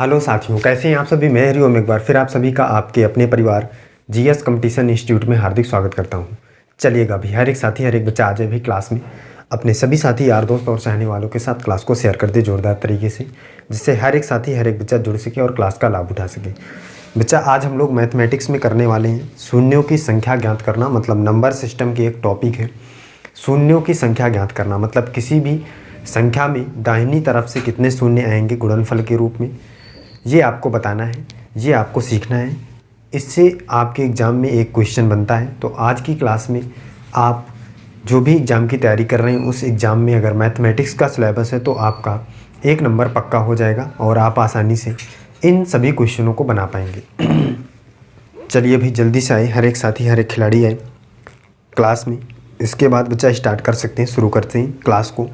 Hello साथियों, कैसे हैं आप सभी। मैं हरिओम एक बार फिर आप सभी का आपके अपने परिवार जीएस कंपटीशन इंस्टीट्यूट में हार्दिक स्वागत करता हूं। चलिएगा भी हर एक साथी हर एक बच्चा आ जाए भी क्लास में, अपने सभी साथी यार दोस्त और चाहने वालों के साथ क्लास को शेयर कर दे जोरदार तरीके से, जिससे हर एक साथी हर एक बच्चा जुड़ सके और क्लास का लाभ उठा सके। बच्चा आज हम लोग मैथमेटिक्स में करने वाले हैं शून्यों की संख्या ज्ञात करना, मतलब नंबर सिस्टम की एक टॉपिक है। शून्यों की संख्या ज्ञात करना मतलब किसी भी संख्या में दाहिनी तरफ से कितने शून्य आएंगे गुणनफल के रूप में, ये आपको बताना है, ये आपको सीखना है। इससे आपके एग्ज़ाम में एक क्वेश्चन बनता है। तो आज की क्लास में आप जो भी एग्ज़ाम की तैयारी कर रहे हैं उस एग्ज़ाम में अगर मैथमेटिक्स का सिलेबस है तो आपका 1 नंबर पक्का हो जाएगा और आप आसानी से इन सभी क्वेश्चनों को बना पाएंगे। चलिए भाई जल्दी से आए, हर एक साथी हर एक खिलाड़ी आए क्लास में। इसके बाद बच्चा स्टार्ट कर सकते हैं, शुरू करते हैं क्लास को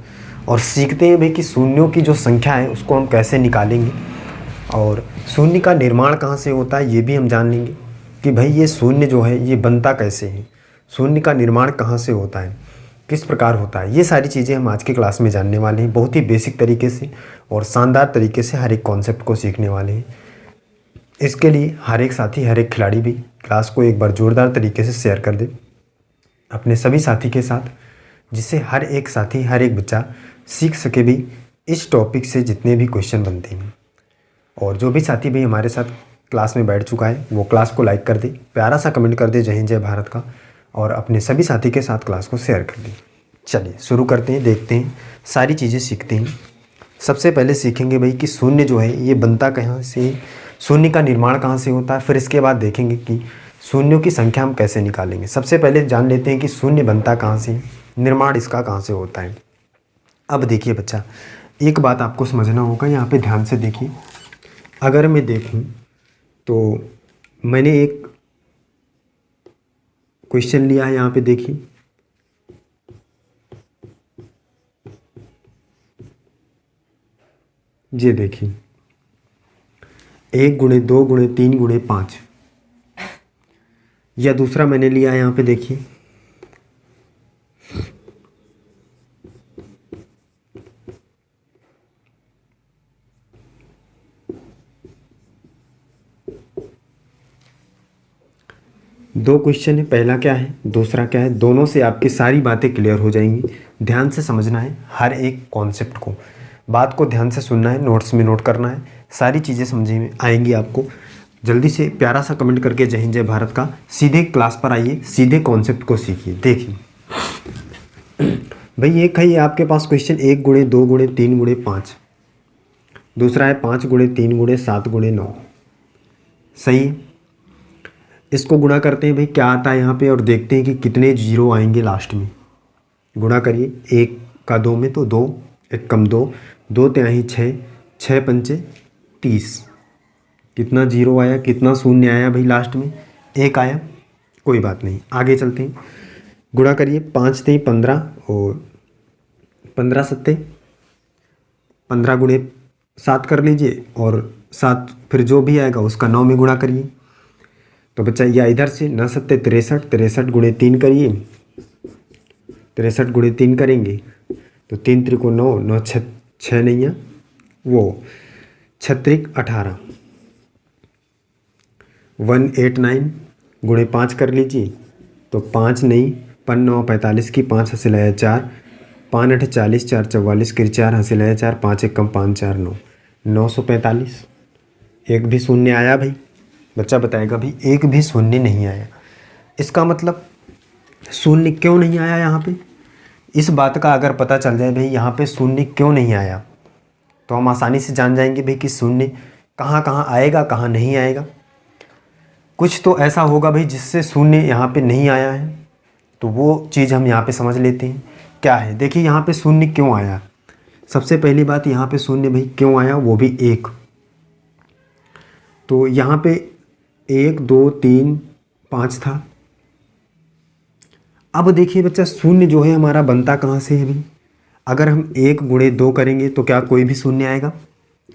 और सीखते हैं भाई कि शून्यों की जो संख्या है उसको हम कैसे निकालेंगे और शून्य का निर्माण कहाँ से होता है ये भी हम जान लेंगे कि भाई ये शून्य जो है ये बनता कैसे है, शून्य का निर्माण कहाँ से होता है, किस प्रकार होता है। ये सारी चीज़ें हम आज की क्लास में जानने वाले हैं, बहुत ही बेसिक तरीके से और शानदार तरीके से हर एक कॉन्सेप्ट को सीखने वाले हैं। इसके लिए हर एक साथी हर एक खिलाड़ी भी क्लास को एक बार ज़ोरदार तरीके से शेयर कर दे अपने सभी साथी के साथ, जिससे हर एक साथी हर एक बच्चा सीख सके भी इस टॉपिक से जितने भी क्वेश्चन बनते हैं। और जो भी साथी भी हमारे साथ क्लास में बैठ चुका है वो क्लास को लाइक कर दे, प्यारा सा कमेंट कर दे जय हिंद जय भारत का, और अपने सभी साथी के साथ क्लास को शेयर कर दे। चलिए शुरू करते हैं, देखते हैं, सारी चीज़ें सीखते हैं। सबसे पहले सीखेंगे भाई कि शून्य जो है ये बनता कहाँ से, शून्य का निर्माण कहाँ से होता है। फिर इसके बाद देखेंगे कि शून्यों की संख्या हम कैसे निकालेंगे। सबसे पहले जान लेते हैं कि शून्य बनता कहाँ से, निर्माण इसका कहाँ से होता है। अब देखिए बच्चा, एक बात आपको समझना होगा, यहाँ पे ध्यान से देखिए। अगर मैं देखूं तो मैंने एक क्वेश्चन लिया है, यहाँ पे देखिए, ये देखिए 1 × 2 × 3 × 5, या दूसरा मैंने लिया है यहाँ पे देखिए 2 क्वेश्चन है। पहला क्या है दूसरा क्या है, दोनों से आपकी सारी बातें क्लियर हो जाएंगी। ध्यान से समझना है हर एक कॉन्सेप्ट को, बात को ध्यान से सुनना है, नोट्स में नोट करना है, सारी चीज़ें समझ में आएंगी आपको। जल्दी से प्यारा सा कमेंट करके जय हिंद जय भारत का, सीधे क्लास पर आइए, सीधे कॉन्सेप्ट को सीखिए। देखिए भाई एक है आपके पास क्वेश्चन 1 × 2 × 3 × 5, दूसरा है 5 × 3 × 7 × 9। सही है, इसको गुणा करते हैं भाई क्या आता है यहाँ पे और देखते हैं कि कितने जीरो आएंगे लास्ट में। गुणा करिए, 1 का 2 में तो 2, 1 कम 2, 2 तिहाई 6, 6 पंचे 30, कितना जीरो आया, कितना शून्य आया भाई लास्ट में, 1 आया। कोई बात नहीं, आगे चलते हैं। गुणा करिए, 5 3 15 और 15 7 15 × 7 कर लीजिए और 7 फिर जो भी आएगा उसका 9 में गुणा करिए। तो बच्चा या इधर से 9 7 63, 63 × 3 करिए, 63 × 3 करेंगे तो 3 त्रिको 9, 9 6 नहीं है वो 6 18, 189 × 5 कर लीजिए तो 5 नहीं 5 9 45 की 5 हंसे लाया 4, 5 8 40, 4 44 की 4 हंसे लाया 4, 5 1 कम 5 4 9, 945। एक भी शून्य आया भाई, बच्चा बताएगा भाई एक भी शून्य नहीं आया। इसका मतलब शून्य क्यों नहीं आया यहाँ पे, इस बात का अगर पता चल जाए भाई यहाँ पे शून्य क्यों नहीं आया तो हम आसानी से जान जाएंगे भाई कि शून्य कहाँ कहाँ आएगा कहाँ नहीं आएगा। कुछ तो ऐसा होगा भाई जिससे शून्य यहाँ पे नहीं आया है, तो वो चीज़ हम यहाँ पे समझ लेते हैं क्या है। देखिए यहाँ पे शून्य क्यों आया, सबसे पहली बात यहाँ पे शून्य भाई क्यों आया, वो भी 1। तो यहाँ पे 1 2 3 5 था। अब देखिए बच्चा शून्य जो है हमारा बनता कहाँ से है भाई, अगर हम 1 × 2 करेंगे तो क्या कोई भी शून्य आएगा,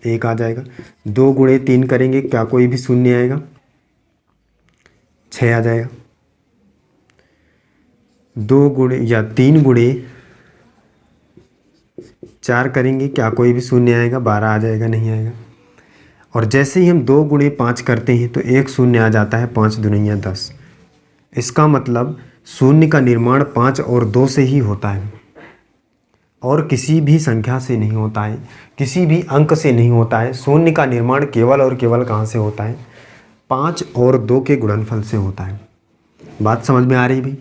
1 आ जाएगा। 2 × 3 करेंगे क्या कोई भी शून्य आएगा, 6 आ जाएगा। 2 × या 3 × 4 करेंगे क्या कोई भी शून्य आएगा, 12 आ जाएगा, नहीं आएगा। और जैसे ही हम 2 गुणे 5 करते हैं तो एक शून्य आ जाता है, 5 दूनिया 10। इसका मतलब शून्य का निर्माण 5 और 2 से ही होता है और किसी भी संख्या से नहीं होता है, किसी भी अंक से नहीं होता है। शून्य का निर्माण केवल और केवल कहाँ से होता है? 5 और 2 के गुणनफल से होता है। बात समझ में आ रही भाई?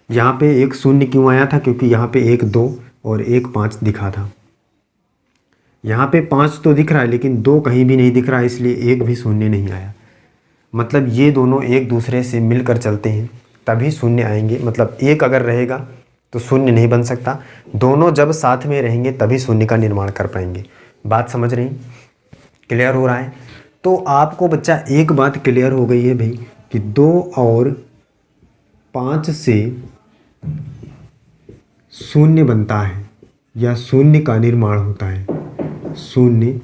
यहाँ पे एक शून्य क्यों आया था? क्योंकि यहाँ पे 1 2 और 1 5 दिखा था। यहाँ पे 5 तो दिख रहा है लेकिन 2 कहीं भी नहीं दिख रहा है, इसलिए 1 भी शून्य नहीं आया। मतलब ये दोनों एक दूसरे से मिलकर चलते हैं तभी शून्य आएंगे। मतलब 1 अगर रहेगा तो शून्य नहीं बन सकता, दोनों जब साथ में रहेंगे तभी शून्य का निर्माण कर पाएंगे। बात समझ रही? क्लियर हो रहा है? तो आपको बच्चा एक बात क्लियर हो गई है भाई कि 2 और 5 से शून्य बनता है या शून्य का निर्माण होता है। शून्य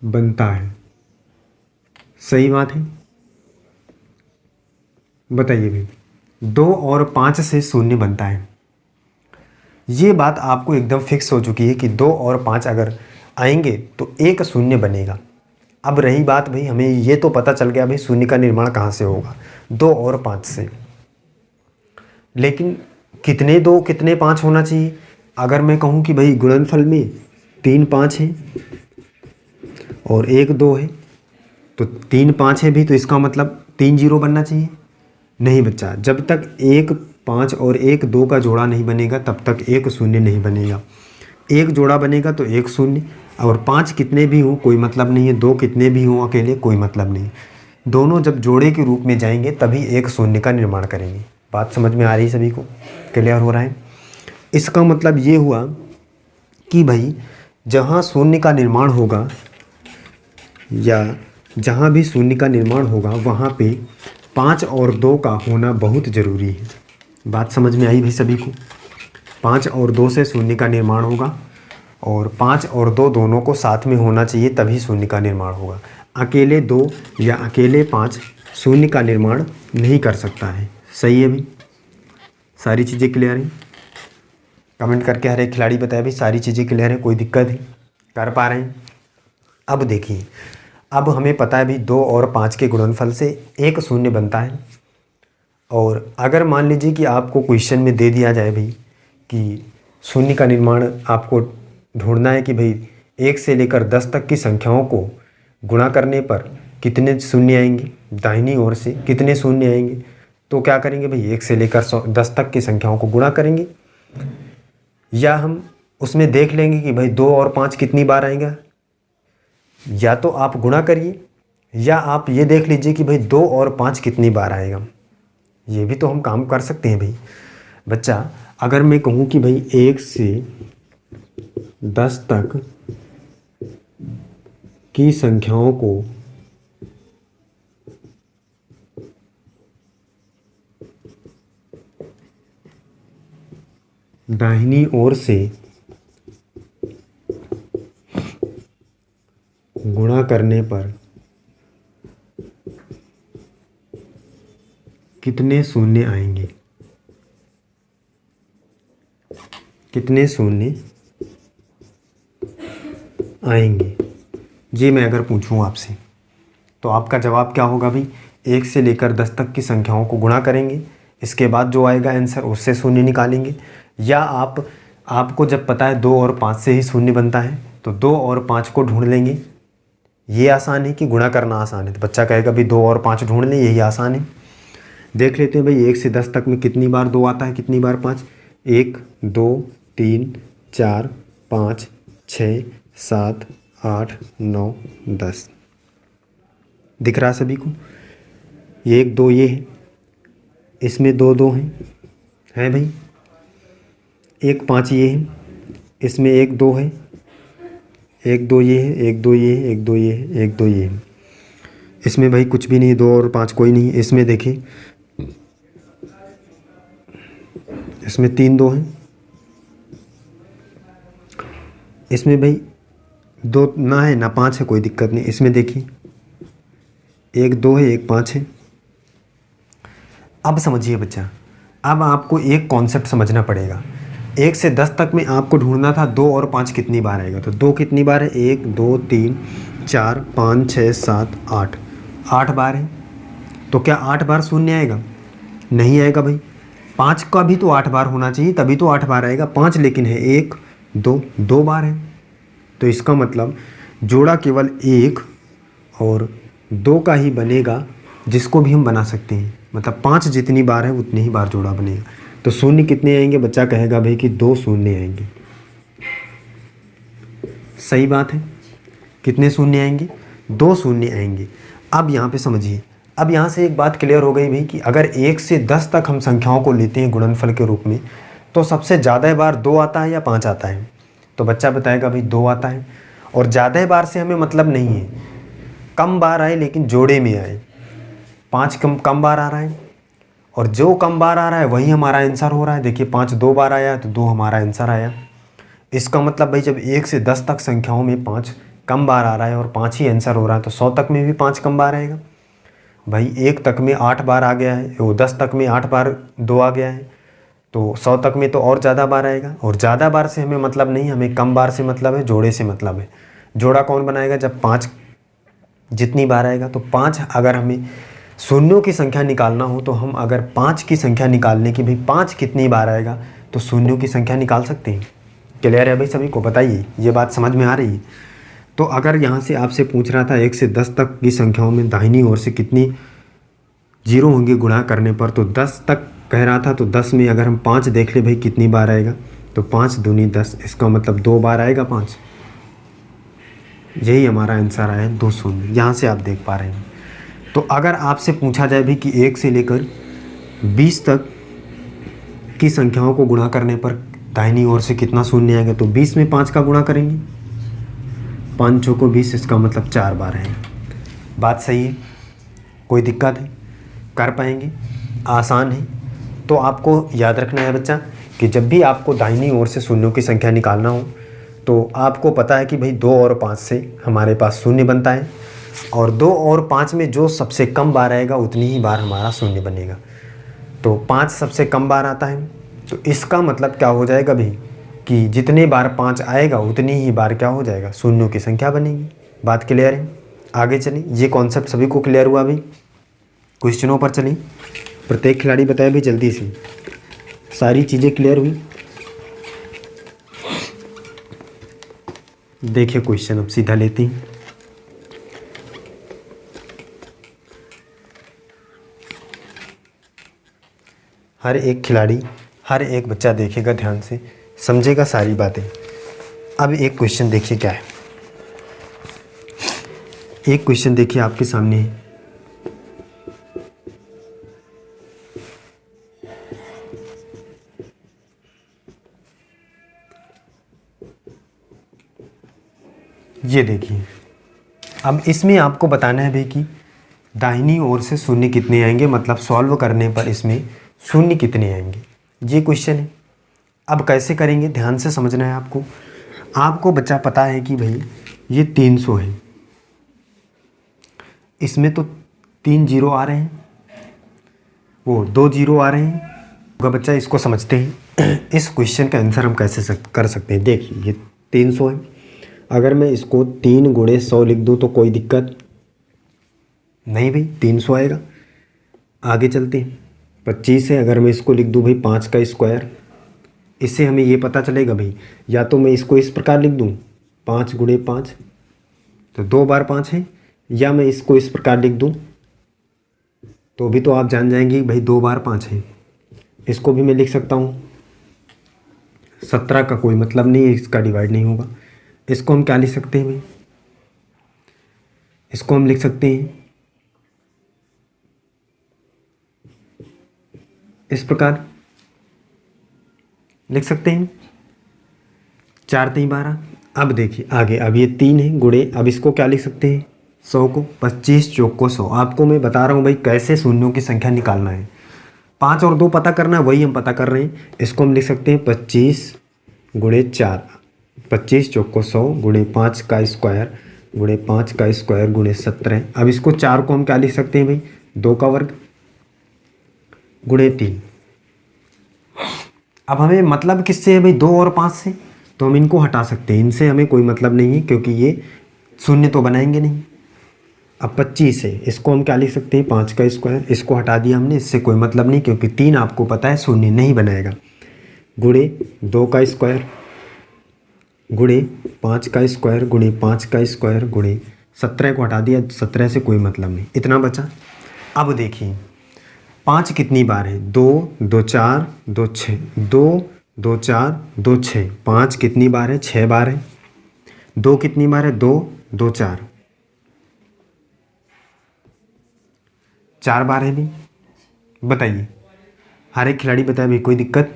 बनता है, सही बात है? बताइए भाई, 2 और 5 से शून्य बनता है। ये बात आपको एकदम फिक्स हो चुकी है कि 2 और 5 अगर आएंगे तो एक शून्य बनेगा। अब रही बात भाई, हमें ये तो पता चल गया भाई शून्य का निर्माण कहाँ से होगा, 2 और 5 से। लेकिन कितने 2 कितने 5 होना चाहिए? अगर मैं कहूँ कि भाई गुणनफल में 3 5 है और 1 2 है तो 3 5 है भी, तो इसका मतलब 3 0 बनना चाहिए। नहीं बच्चा, जब तक 1 5 और 1 2 का जोड़ा नहीं बनेगा तब तक एक शून्य नहीं बनेगा। एक जोड़ा बनेगा तो एक शून्य, और 5 कितने भी हों कोई मतलब नहीं है, 2 कितने भी हों अकेले कोई मतलब नहीं। दोनों जब जोड़े के रूप में जाएंगे तभी एक शून्य का निर्माण करेंगे। बात समझ में आ रही है सभी को? क्लियर हो रहा है? इसका मतलब ये हुआ कि भाई जहाँ शून्य का निर्माण होगा या जहाँ भी शून्य का निर्माण होगा वहाँ पे 5 और 2 का होना बहुत ज़रूरी है। बात समझ में आई भाई सभी को? 5 और 2 से शून्य का निर्माण होगा और 5 और 2 दोनों को साथ में होना चाहिए तभी शून्य का निर्माण होगा। अकेले 2 या अकेले 5 शून्य का निर्माण नहीं कर सकता है। सही है भाई? सारी चीज़ें क्लियर हैं? कमेंट करके हर एक खिलाड़ी बताए भाई सारी चीज़ें क्लियर हैं, कोई दिक्कत है, कर पा रहे हैं? अब देखिए, अब हमें पता है भाई 2 और 5 के गुणनफल से एक शून्य बनता है। और अगर मान लीजिए कि आपको क्वेश्चन में दे दिया जाए भाई कि शून्य का निर्माण आपको ढूंढना है कि भाई 1 से लेकर 10 तक की संख्याओं को गुणा करने पर कितने शून्य आएंगे, दाहिनी ओर से कितने शून्य आएंगे, तो क्या करेंगे भाई 1 से लेकर 10 तक की संख्याओं को गुणा करेंगे, या हम उसमें देख लेंगे कि भाई 2 और 5 कितनी बार आएंगे। या तो आप गुणा करिए या आप ये देख लीजिए कि भाई 2 और 5 कितनी बार आएगा। ये भी तो हम काम कर सकते हैं भाई। बच्चा, अगर मैं कहूँ कि भाई 1 से 10 तक की संख्याओं को दाहिनी ओर से गुणा करने पर कितने शून्य आएंगे, कितने शून्य आएंगे, ये मैं अगर पूछूं आपसे तो आपका जवाब क्या होगा भाई? 1 से लेकर 10 तक की संख्याओं को गुणा करेंगे, इसके बाद जो आएगा आंसर उससे शून्य निकालेंगे। या आपको जब पता है 2 और 5 से ही शून्य बनता है तो 2 और 5 को ढूंढ लेंगे। ये आसान है कि गुणा करना आसान है? तो बच्चा कहेगा भाई 2 और 5 ढूंढ लें, यही आसान है। देख लेते हैं भाई 1 से 10 तक में कितनी बार 2 आता है, कितनी बार 5। 1 2 3 4 5 6 7 8 9 10 दिख रहा सभी को? ये 1 2 ये है, इसमें 2 2 हैं भाई। 1 5 ये है, इसमें 1 2 है, 1 2 ये है, 1 2 ये है, 1 2 ये है, 1 2 ये है। इसमें भाई कुछ भी नहीं, 2 और 5 कोई नहीं। इसमें देखिए, इसमें 3 2 हैं, इसमें भाई 2 ना है ना 5 है, कोई दिक्कत नहीं। इसमें देखिए 1 2 है, 1 5 है। अब समझिए बच्चा, अब आपको एक कॉन्सेप्ट समझना पड़ेगा 1 से 10 तक में आपको ढूंढना था 2 और 5 कितनी बार आएगा। तो 2 कितनी बार है, 1 2 3 4 5 6 7 8, 8 बार है। तो क्या 8 बार शून्य आएगा? नहीं आएगा भाई। 5 का भी तो 8 बार होना चाहिए, तभी तो 8 बार आएगा। 5 लेकिन है 1 2, 2 बार है। तो इसका मतलब जोड़ा केवल 1 और 2 का ही बनेगा, जिसको भी हम बना सकते हैं। मतलब 5 जितनी बार है उतनी ही बार जोड़ा बनेगा। तो शून्य कितने आएंगे? बच्चा कहेगा भाई कि 2 शून्य आएंगे। सही बात है। कितने शून्य आएंगे? 2 शून्य आएंगे। अब यहाँ पे समझिए, अब यहाँ से एक बात क्लियर हो गई भाई कि अगर 1 से 10 तक हम संख्याओं को लेते हैं गुणनफल के रूप में, तो सबसे ज़्यादा बार 2 आता है या 5 आता है? तो बच्चा बताएगा भाई 2 आता है। और ज़्यादा बार से हमें मतलब नहीं है, कम बार आए लेकिन जोड़े में आए। 5 कम बार आ रहा है, और जो कम बार आ रहा है वही हमारा आंसर हो रहा है। देखिए 5 2 बार आया तो 2 हमारा आंसर आया। इसका मतलब भाई जब 1 से 10 तक संख्याओं में 5 कम बार आ रहा है और 5 ही आंसर हो रहा है, तो 100 तक में भी 5 कम बार आएगा। भाई 1 तक में 8 बार आ गया है, वो 10 तक में 8 बार 2 आ गया है, तो 100 तक में तो और ज़्यादा बार आएगा। और ज़्यादा बार से हमें मतलब नहीं, हमें कम बार से मतलब है, जोड़े से मतलब है। जोड़ा कौन बनाएगा? जब 5 जितनी बार आएगा। तो 5 अगर हमें शून्यों की संख्या निकालना हो, तो हम अगर 5 की संख्या निकालने की, भाई 5 कितनी बार आएगा, तो शून्यों की संख्या निकाल सकते हैं। क्लियर है भाई? सभी को बताइए, ये बात समझ में आ रही है? तो अगर यहाँ से आपसे पूछ रहा था 1 से 10 तक की संख्याओं में दाहिनी ओर से कितनी जीरो होंगे गुणा करने पर, तो 10 तक कह रहा था। तो 10 में अगर हम 5 देख ले भाई कितनी बार आएगा, तो 5 दूनी 10, इसका मतलब 2 बार आएगा 5। यही हमारा आंसर आया है 2 शून्य। यहाँ से आप देख पा रहे हैं। तो अगर आपसे पूछा जाए भी कि 1 से लेकर 20 तक की संख्याओं को गुणा करने पर दाहिनी ओर से कितना शून्य आएगा, तो 20 में 5 का गुणा करेंगे, 5 चौको 20, इसका मतलब 4 बार है। बात सही है? कोई दिक्कत है? कर पाएंगे? आसान है। तो आपको याद रखना है बच्चा कि जब भी आपको दाहिनी ओर से शून्यों की संख्या निकालना हो, तो आपको पता है कि भाई 2 और 5 से हमारे पास शून्य बनता है, और 2 और 5 में जो सबसे कम बार आएगा उतनी ही बार हमारा शून्य बनेगा। तो 5 सबसे कम बार आता है, तो इसका मतलब क्या हो जाएगा भाई कि जितने बार 5 आएगा उतनी ही बार क्या हो जाएगा, शून्यों की संख्या बनेगी। बात क्लियर है? आगे चलिए, ये कॉन्सेप्ट सभी को क्लियर हुआ भाई? क्वेश्चनों पर चलिए। प्रत्येक खिलाड़ी बताए भाई जल्दी से, सारी चीज़ें क्लियर हुई? देखिए क्वेश्चन अब सीधा लेते हैं। हर एक खिलाड़ी, हर एक बच्चा देखेगा ध्यान से, समझेगा सारी बातें। अब एक क्वेश्चन देखिए क्या है। एक क्वेश्चन देखिए आपके सामने है। ये देखिए, अब इसमें आपको बताना है भाई कि दाहिनी ओर से शून्य कितने आएंगे, मतलब सॉल्व करने पर इसमें शून्य कितने आएंगे, ये क्वेश्चन है। अब कैसे करेंगे, ध्यान से समझना है आपको। आपको बच्चा पता है कि भाई ये 300 है, इसमें तो 3 जीरो आ रहे हैं, वो 2 जीरो आ रहे हैं। बच्चा इसको समझते हैं। इस क्वेश्चन का आंसर हम कैसे कर सकते हैं। देखिए ये 300 है, अगर मैं इसको 3 गुणे 100 लिख दूँ तो कोई दिक्कत नहीं भाई, 300 आएगा। आगे चलते हैं। 25 है, अगर मैं इसको लिख दूँ भाई 5 का स्क्वायर, इससे हमें ये पता चलेगा भाई, या तो मैं इसको इस प्रकार लिख दूँ 5 गुणे 5, तो 2 बार 5 है, या मैं इसको इस प्रकार लिख दूँ तो भी तो आप जान जाएंगे भाई 2 बार 5 है। इसको भी मैं लिख सकता हूँ 17 का कोई मतलब नहीं है, इसका डिवाइड नहीं होगा। इसको हम क्या लिख सकते हैं भाई, इसको हम लिख सकते हैं इस प्रकार लिख सकते हैं, 4 3 12। अब देखिए आगे, अब ये 3 है गुणे, अब इसको क्या लिख सकते हैं 100 को, 25 चौक को 100। आपको मैं बता रहा हूँ भाई कैसे शून्यों की संख्या निकालना है। 5 और 2 पता करना है, वही हम पता कर रहे हैं। इसको हम लिख सकते हैं 25 गुणे 4, 25 चौक को 100 गुणे 5 का स्क्वायर गुणे 5 का स्क्वायर गुणे 17। अब इसको 4 को हम क्या लिख सकते हैं भाई, 2 का वर्ग गुणे 3। अब हमें मतलब किससे है भाई, 2 और 5 से, तो हम इनको हटा सकते हैं, इनसे हमें कोई मतलब नहीं है क्योंकि ये शून्य तो बनाएंगे नहीं। अब 25 है, इसको हम क्या लिख सकते हैं, 5 का स्क्वायर, इसको हटा दिया हमने, इससे कोई मतलब नहीं क्योंकि 3 आपको पता है शून्य नहीं बनाएगा। गुणे 2 का स्क्वायर गुणे 5 का स्क्वायर गुणे 5 का स्क्वायर गुणे 17 को हटा दिया, 17 से कोई मतलब नहीं, इतना बचा। अब देखिए 5 कितनी बार है, 2 2 4 2 6, 2 2 4 2 6, 5 कितनी बार है, 6 बार है। 2 कितनी बार है, 2 2 4 4 बार है भी। बताइए, हर एक खिलाड़ी बताए भाई, कोई दिक्कत।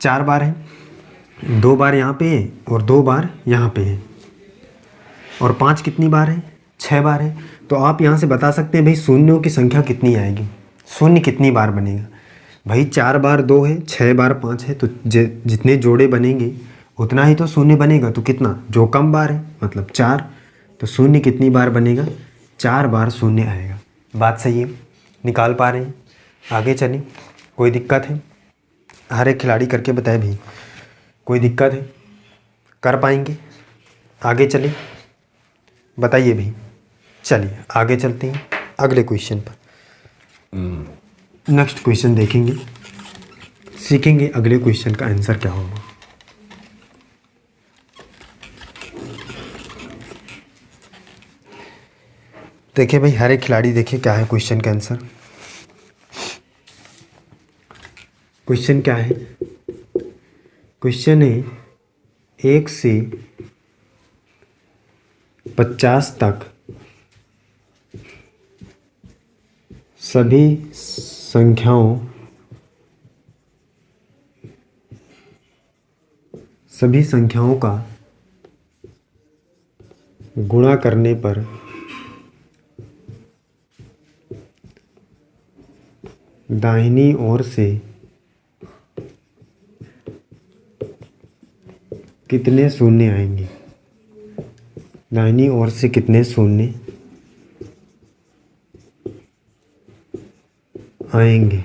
4 बार है, 2 बार यहाँ पे है और 2 बार यहाँ पे है, और 5 कितनी बार है, 6 बार है। तो आप यहाँ से बता सकते हैं भाई शून्यों की संख्या कितनी आएगी, शून्य कितनी बार बनेगा। भाई 4 बार 2 है, 6 बार 5 है, तो जितने जोड़े बनेंगे उतना ही तो शून्य बनेगा। तो कितना, जो कम बार है मतलब 4, तो शून्य कितनी बार बनेगा, 4 बार शून्य आएगा। बात सही है, निकाल पा रहे हैं। आगे चलें, कोई दिक्कत है, हर एक खिलाड़ी करके बताए भाई, कोई दिक्कत है, कर पाएंगे। आगे चलें, बताइए भाई। चलिए आगे चलते हैं अगले क्वेश्चन पर। नेक्स्ट क्वेश्चन देखेंगे, सीखेंगे अगले क्वेश्चन का आंसर क्या होगा। देखिए भाई, हर एक खिलाड़ी देखिए क्या है क्वेश्चन का आंसर। क्वेश्चन क्या है, क्वेश्चन है 1 से 50 तक सभी संख्याओं का गुणा करने पर दाहिनी ओर से कितने शून्य आएंगे, दाहिनी ओर से कितने शून्य आएंगे।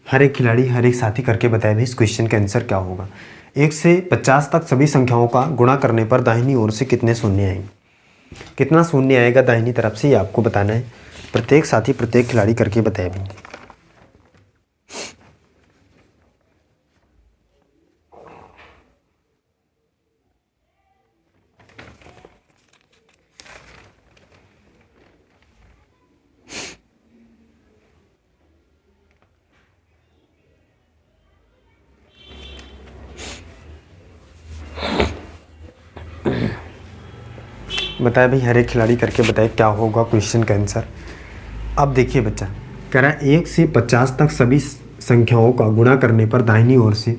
हर एक खिलाड़ी, हर एक साथी करके बताए भाई इस क्वेश्चन का आंसर क्या होगा। 1 से 50 तक सभी संख्याओं का गुणा करने पर दाहिनी ओर से कितने शून्य आएंगे, कितना शून्य आएगा दाहिनी तरफ से, ये आपको बताना है। प्रत्येक साथी, प्रत्येक खिलाड़ी करके बताए भाई। बताए भाई, हर एक खिलाड़ी करके बताए क्या होगा क्वेश्चन का आंसर। अब देखिए बच्चा कह रहा है 1 से 50 तक सभी संख्याओं का गुणा करने पर दाहिनी ओर से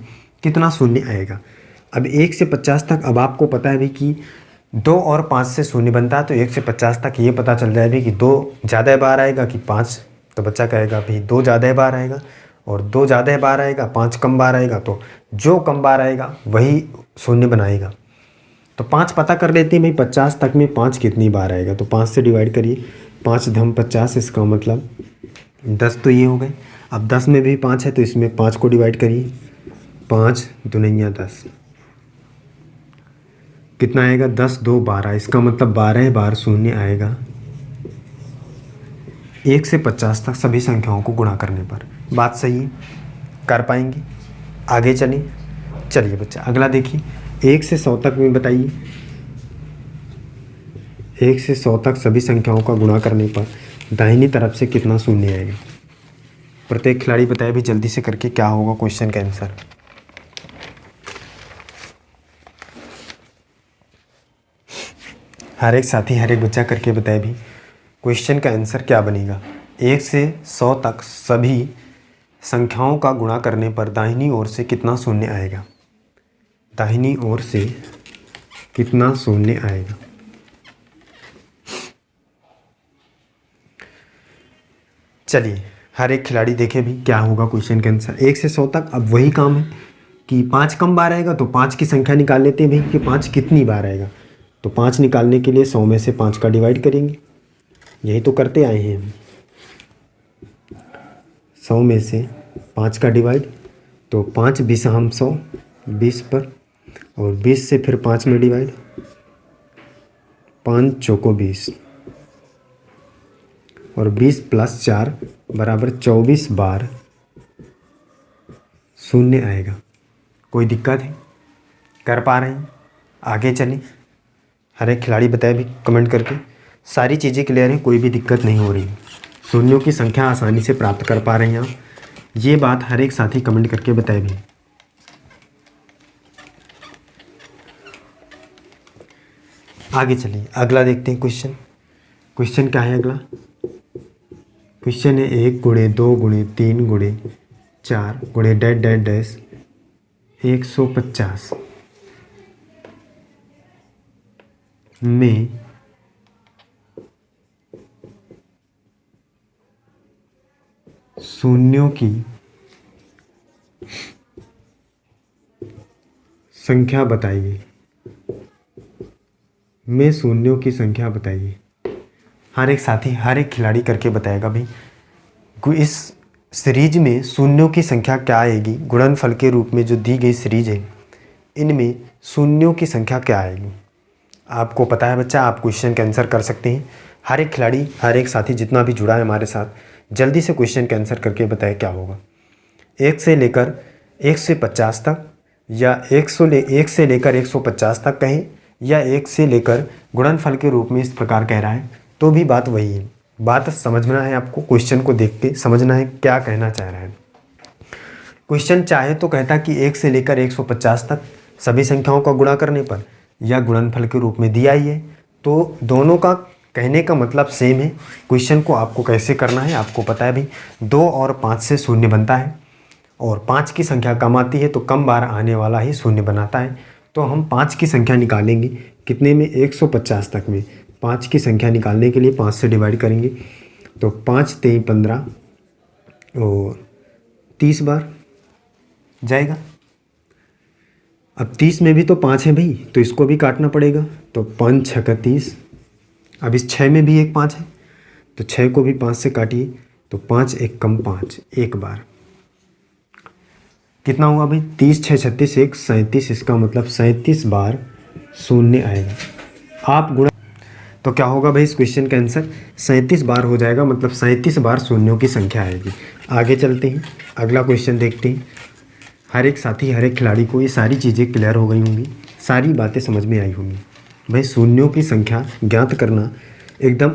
कितना शून्य आएगा। अब 1 से 50 तक, अब आपको पता है भी कि 2 और 5 से शून्य बनता है, तो 1 से 50 तक ये पता चल जाए भी कि 2 ज़्यादा बार आएगा कि 5। तो बच्चा कहेगा भाई 2 ज़्यादा बार आएगा, और 2 ज़्यादा बार आएगा, 5 कम बार आएगा, तो जो कम बार आएगा वही शून्य बनाएगा। तो 5 पता कर लेते हैं भाई, 50 तक में 5 कितनी बार आएगा। तो 5 से डिवाइड करिए, 5 धम 50, इसका मतलब 10 तो ये हो गए। अब 10 में भी 5 है तो इसमें 5 को डिवाइड करिए, 5 दुनिया 10, कितना आएगा, 10 2 12, इसका मतलब 12 बार शून्य आएगा 1 से 50 तक सभी संख्याओं को गुणा करने पर। बात सही है, कर पाएंगे। आगे चलिए बच्चा अगला देखिए, 1 से 100 तक में बताइए, 1 से 100 तक सभी संख्याओं का गुणा करने पर दाहिनी तरफ से कितना शून्य आएगा। प्रत्येक खिलाड़ी बताए भी जल्दी से करके क्या होगा क्वेश्चन का आंसर। हर एक साथी, हर एक बच्चा करके बताए भी क्वेश्चन का आंसर क्या बनेगा। 1 से 100 तक सभी संख्याओं का गुणा करने पर दाहिनी ओर से कितना शून्य आएगा, दाहिनी ओर से कितना शून्य आएगा। चलिए हर एक खिलाड़ी देखे भी क्या होगा क्वेश्चन का आंसर। 1 से 100 तक अब वही काम है कि 5 कम बार आएगा, तो 5 की संख्या निकाल लेते हैं भाई कि 5 कितनी बार आएगा। तो 5 निकालने के लिए 100 में से 5 का डिवाइड करेंगे, यही तो करते आए हैं हम। 100 में से 5 का डिवाइड, तो 5 बीसहम 100, 20 पर, और 20 से फिर 5 में डिवाइड, 5 चौको 20, और 20 प्लस 4 बराबर 24 बार शून्य आएगा। कोई दिक्कत है? कर पा रहे हैं? आगे चलें। हर एक खिलाड़ी बताए भी कमेंट करके। सारी चीज़ें क्लियर हैं, कोई भी दिक्कत नहीं हो रही है। शून्यों की संख्या आसानी से प्राप्त कर पा रहे हैं आप, ये बात हर एक साथी कमेंट करके बताए भी। आगे चलिए, अगला देखते हैं क्वेश्चन। क्वेश्चन क्या है अगला? क्वेश्चन है 1 गुणे 2 गुणे 3 गुणे 4 गुणे डैश डैश डैश 150 में शून्यों की संख्या बताइए। में शून्यों की संख्या बताइए। हर एक साथी, हर एक खिलाड़ी करके बताएगा भाई इस सीरीज में शून्यों की संख्या क्या आएगी। गुणनफल के रूप में जो दी गई सीरीज है, इनमें शून्यों की संख्या क्या आएगी। आपको पता है बच्चा, आप क्वेश्चन के आंसर कर सकते हैं। हर एक खिलाड़ी, हर एक साथी जितना भी जुड़ा है हमारे साथ, जल्दी से क्वेश्चन के आंसर करके बताए क्या होगा। 1 से लेकर 150 तक, या 1 से लेकर 150 तक कहें, या 1 से लेकर गुणनफल के रूप में इस प्रकार कह रहा है, तो भी बात वही है। बात समझना है आपको, क्वेश्चन को देख के समझना है क्या कहना चाह रहा है। क्वेश्चन चाहे तो कहता कि 1 से लेकर 150 तक सभी संख्याओं का गुणा करने पर या गुणनफल के रूप में दिया ही है, तो दोनों का कहने का मतलब सेम है। क्वेश्चन को आपको कैसे करना है आपको पता है भाई। 2 और 5 से शून्य बनता है, और 5 की संख्या कम आती है तो कम बार आने वाला ही शून्य बनाता है। तो हम 5 की संख्या निकालेंगे कितने में? 150 तक में। 5 की संख्या निकालने के लिए 5 से डिवाइड करेंगे, तो 5 तेई 15 और 30 बार जाएगा। अब 30 में भी तो 5 है भाई, तो इसको भी काटना पड़ेगा। तो 5 छक्का 30। अब इस 6 में भी एक 5 है, तो 6 को भी 5 से काटिए, तो 5 एक कम 5 एक बार। कितना हुआ भाई? 30 6 36 1 37। इसका मतलब 37 बार शून्य आएगा। आप गुणा तो क्या होगा भाई? इस क्वेश्चन का आंसर 37 बार हो जाएगा, मतलब 37 बार शून्यों की संख्या आएगी। आगे चलते हैं, अगला क्वेश्चन देखते हैं। हर एक साथी, हर एक खिलाड़ी को ये सारी चीज़ें क्लियर हो गई होंगी, सारी बातें समझ में आई होंगी। भाई शून्यों की संख्या ज्ञात करना एकदम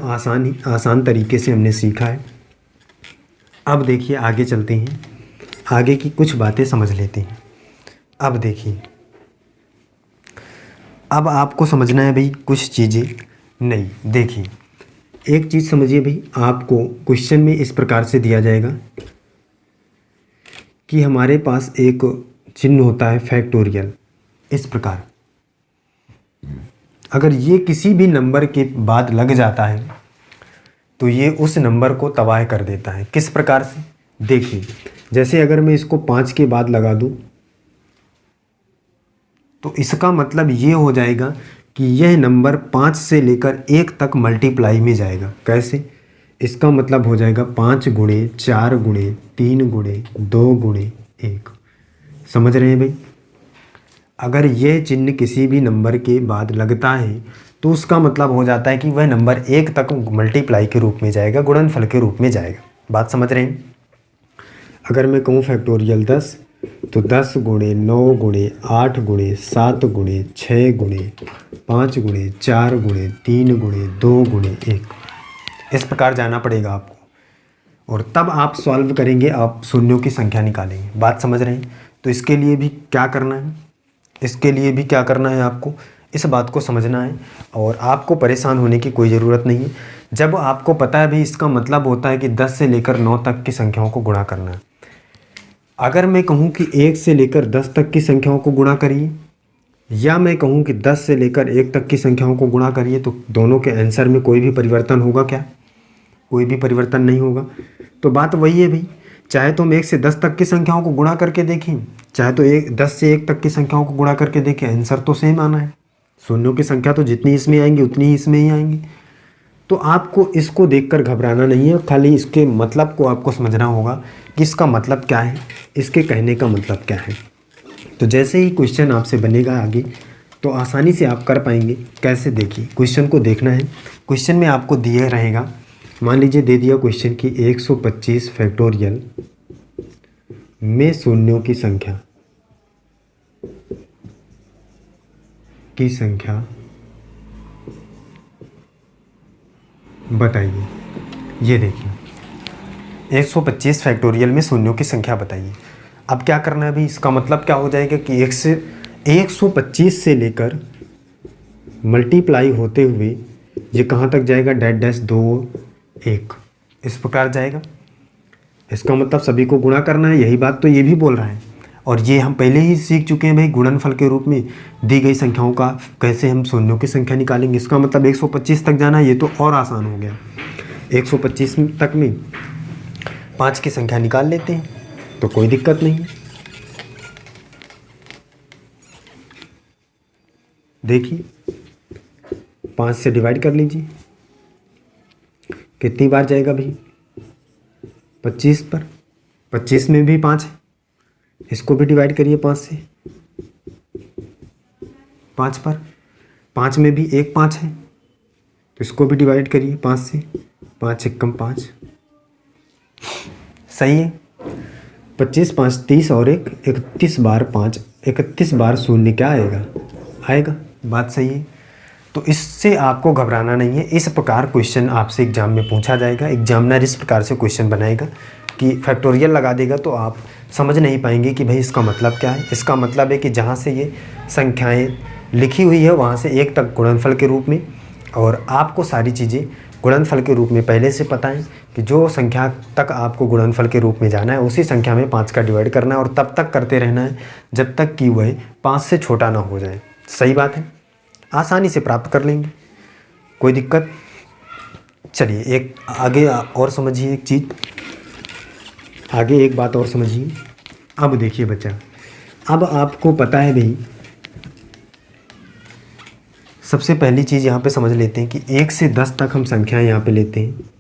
आसान तरीके से हमने सीखा है। अब देखिए आगे चलते हैं, आगे की कुछ बातें समझ लेते हैं। अब देखिए, अब आपको समझना है भाई कुछ चीज़ें। नहीं, देखिए एक चीज़ समझिए भाई, आपको क्वेश्चन में इस प्रकार से दिया जाएगा कि हमारे पास एक चिन्ह होता है फैक्टोरियल, इस प्रकार। अगर ये किसी भी नंबर के बाद लग जाता है तो ये उस नंबर को तबाह कर देता है। किस प्रकार से? देखिए, जैसे अगर मैं इसको 5 के बाद लगा दूं, तो इसका मतलब ये हो जाएगा कि यह नंबर 5 से लेकर 1 तक मल्टीप्लाई में जाएगा। कैसे? इसका मतलब हो जाएगा 5 गुणे 4 गुणे 3 गुणे 2 गुणे 1। समझ रहे हैं भाई? अगर यह चिन्ह किसी भी नंबर के बाद लगता है तो उसका मतलब हो जाता है कि वह नंबर 1 तक मल्टीप्लाई के रूप में जाएगा, गुणनफल के रूप में जाएगा। बात समझ रहे हैं? अगर मैं कहूँ फैक्टोरियल 10, तो 10 गुणे 9 गुणे 8 गुणे 7 गुणे 6 गुणे 5 गुणे 4 गुणे 3 गुणे 2 गुणे 1, इस प्रकार जाना पड़ेगा आपको, और तब आप सॉल्व करेंगे, आप शून्यों की संख्या निकालेंगे। बात समझ रहे हैं? तो इसके लिए भी क्या करना है, इसके लिए भी क्या करना है, आपको इस बात को समझना है, और आपको परेशान होने की कोई ज़रूरत नहीं है। जब आपको पता है भी, इसका मतलब होता है कि 10 से लेकर 9 तक की संख्याओं को गुणा करना है। अगर मैं कहूँ कि 1 से लेकर 10 तक की संख्याओं को गुणा करिए, या मैं कहूँ कि 10 से लेकर 1 तक की संख्याओं को गुणा करिए, तो दोनों के आंसर में कोई भी परिवर्तन होगा क्या? कोई भी परिवर्तन नहीं होगा। तो बात वही है भाई, चाहे तो हम 1 से 10 तक की संख्याओं को गुणा करके देखें, चाहे तो 10 से 1 तक की संख्याओं को गुणा करके देखें, आंसर तो सेम आना है। शून्यों की संख्या तो जितनी इसमें आएंगी उतनी ही इसमें ही आएंगी। तो आपको इसको देखकर घबराना नहीं है, खाली इसके मतलब को आपको समझना होगा कि इसका मतलब क्या है, इसके कहने का मतलब क्या है। तो जैसे ही क्वेश्चन आपसे बनेगा आगे तो आसानी से आप कर पाएंगे। कैसे, देखिए क्वेश्चन को देखना है। क्वेश्चन में आपको दिया रहेगा, मान लीजिए दे दिया क्वेश्चन की 125 फैक्टोरियल में शून्यों की संख्या बताइए। ये देखिए 125 फैक्टोरियल में शून्यों की संख्या बताइए। अब क्या करना है अभी, इसका मतलब क्या हो जाएगा कि 125 से लेकर मल्टीप्लाई होते हुए ये कहाँ तक जाएगा, डैश डैश 2 1 इस प्रकार जाएगा। इसका मतलब सभी को गुणा करना है, यही बात तो ये भी बोल रहा है। और ये हम पहले ही सीख चुके हैं भाई, गुणनफल के रूप में दी गई संख्याओं का कैसे हम शून्यों की संख्या निकालेंगे। इसका मतलब 125 तक जाना है, ये तो और आसान हो गया। 125 तक में 5 की संख्या निकाल लेते हैं तो कोई दिक्कत नहीं है। देखिए 5 से डिवाइड कर लीजिए, कितनी बार जाएगा भाई, 25 पर। 25 में भी 5 है, इसको भी डिवाइड करिए 5 से, 5 पर। 5 में भी एक 5 है तो इसको भी डिवाइड करिए 5 से, 5 एकम 5। सही है। 25 5 30 और 1 31 बार 5, 31 बार शून्य क्या आएगा। बात सही है। तो इससे आपको घबराना नहीं है। इस प्रकार क्वेश्चन आपसे एग्जाम में पूछा जाएगा। एग्जामिनर इस प्रकार से क्वेश्चन बनाएगा कि फैक्टोरियल लगा देगा तो आप समझ नहीं पाएंगे कि भाई इसका मतलब क्या है। इसका मतलब है कि जहाँ से ये संख्याएं लिखी हुई है वहाँ से 1 तक गुणनफल के रूप में, और आपको सारी चीज़ें गुणनफल के रूप में पहले से पता है कि जो संख्या तक आपको गुणनफल के रूप में जाना है उसी संख्या में 5 का डिवाइड करना है, और तब तक करते रहना है जब तक कि वह 5 से छोटा ना हो जाए। सही बात है, आसानी से प्राप्त कर लेंगे, कोई दिक्कत। चलिए एक आगे और समझिए, एक चीज़ आगे एक बात और समझिए। अब देखिए बच्चा, अब आपको पता है भाई, सबसे पहली चीज़ यहाँ पे समझ लेते हैं कि 1 से 10 तक हम संख्याएं यहाँ पे लेते हैं।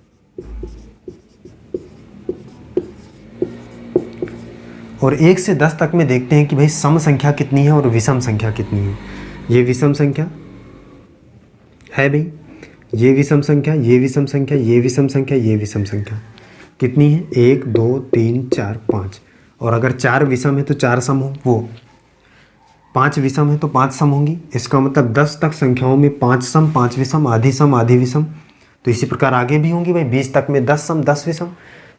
और 1 से 10 तक में देखते हैं कि भाई सम संख्या कितनी है और विषम संख्या कितनी है। ये विषम संख्या है भाई, ये विषम संख्या, ये विषम संख्या, ये विषम संख्या, ये विषम संख्या कितनी है, 1 2 3 4 5। और अगर 4 विषम है तो 4 सम हो, वो 5 विषम है तो 5 सम होंगी। इसका मतलब 10 तक संख्याओं में 5 सम 5 विषम, आधी सम आधी विषम। तो इसी प्रकार आगे भी होंगी भाई। 20 तक में 10 सम 10 विषम,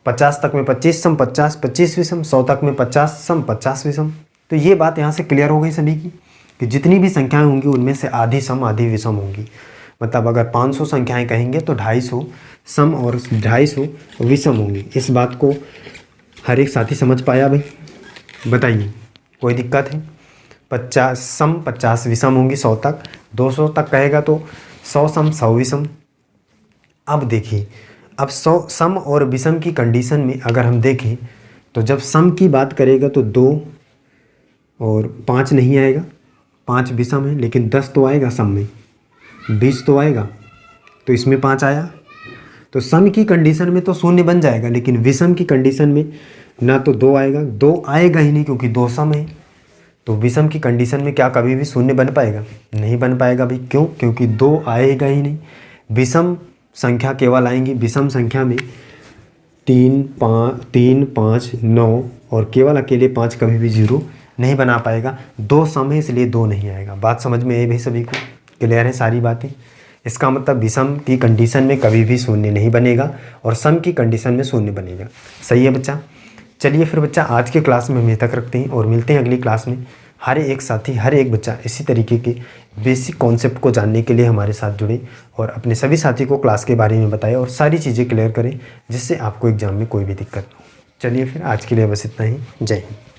50 तक में 25 सम 50 25 विषम, 100 तक में 50 सम 50 विषम। तो ये बात यहाँ से क्लियर हो गई सभी की कि जितनी भी संख्याएं होंगी उनमें से आधी सम आधी विषम होंगी। मतलब अगर 500 संख्याएं कहेंगे तो 250 सम और 250 विषम होंगी। इस बात को हर एक साथी समझ पाया भाई, बताइए कोई दिक्कत है। 50 सम 50 विषम होंगी 100 तक, 200 तक कहेगा तो 100 सम 100 विषम। अब देखिए, अब 100 सम और विषम की कंडीशन में अगर हम देखें तो जब सम की बात करेगा तो 2 और 5 नहीं आएगा, 5 विषम है, लेकिन 10 तो आएगा सम में, 20 तो आएगा, तो इसमें 5 आया। तो सम की कंडीशन में तो शून्य बन जाएगा, लेकिन विषम की कंडीशन में ना तो 2 आएगा, 2 आएगा ही नहीं क्योंकि 2 सम है। तो विषम की कंडीशन में क्या कभी भी शून्य बन पाएगा, नहीं बन पाएगा भाई। क्यों? क्योंकि 2 आएगा ही नहीं। विषम संख्या केवल आएंगी, विषम संख्या में 3 5 9 और केवल अकेले 5 कभी भी 0 नहीं बना पाएगा। 2 सम है इसलिए 2 नहीं आएगा। बात समझ में आई भाई, सभी को क्लियर है सारी बातें। इसका मतलब विषम की कंडीशन में कभी भी शून्य नहीं बनेगा और सम की कंडीशन में शून्य बनेगा। सही है बच्चा। चलिए फिर बच्चा आज के क्लास में हम यहीं तक रखते हैं और मिलते हैं अगली क्लास में। हर एक साथी हर एक बच्चा इसी तरीके के बेसिक कॉन्सेप्ट को जानने के लिए हमारे साथ जुड़े और अपने सभी साथी को क्लास के बारे में बताएं और सारी चीज़ें क्लियर करें जिससे आपको एग्जाम में कोई भी दिक्कत ना हो। चलिए फिर आज के लिए बस इतना ही। जय हिंद।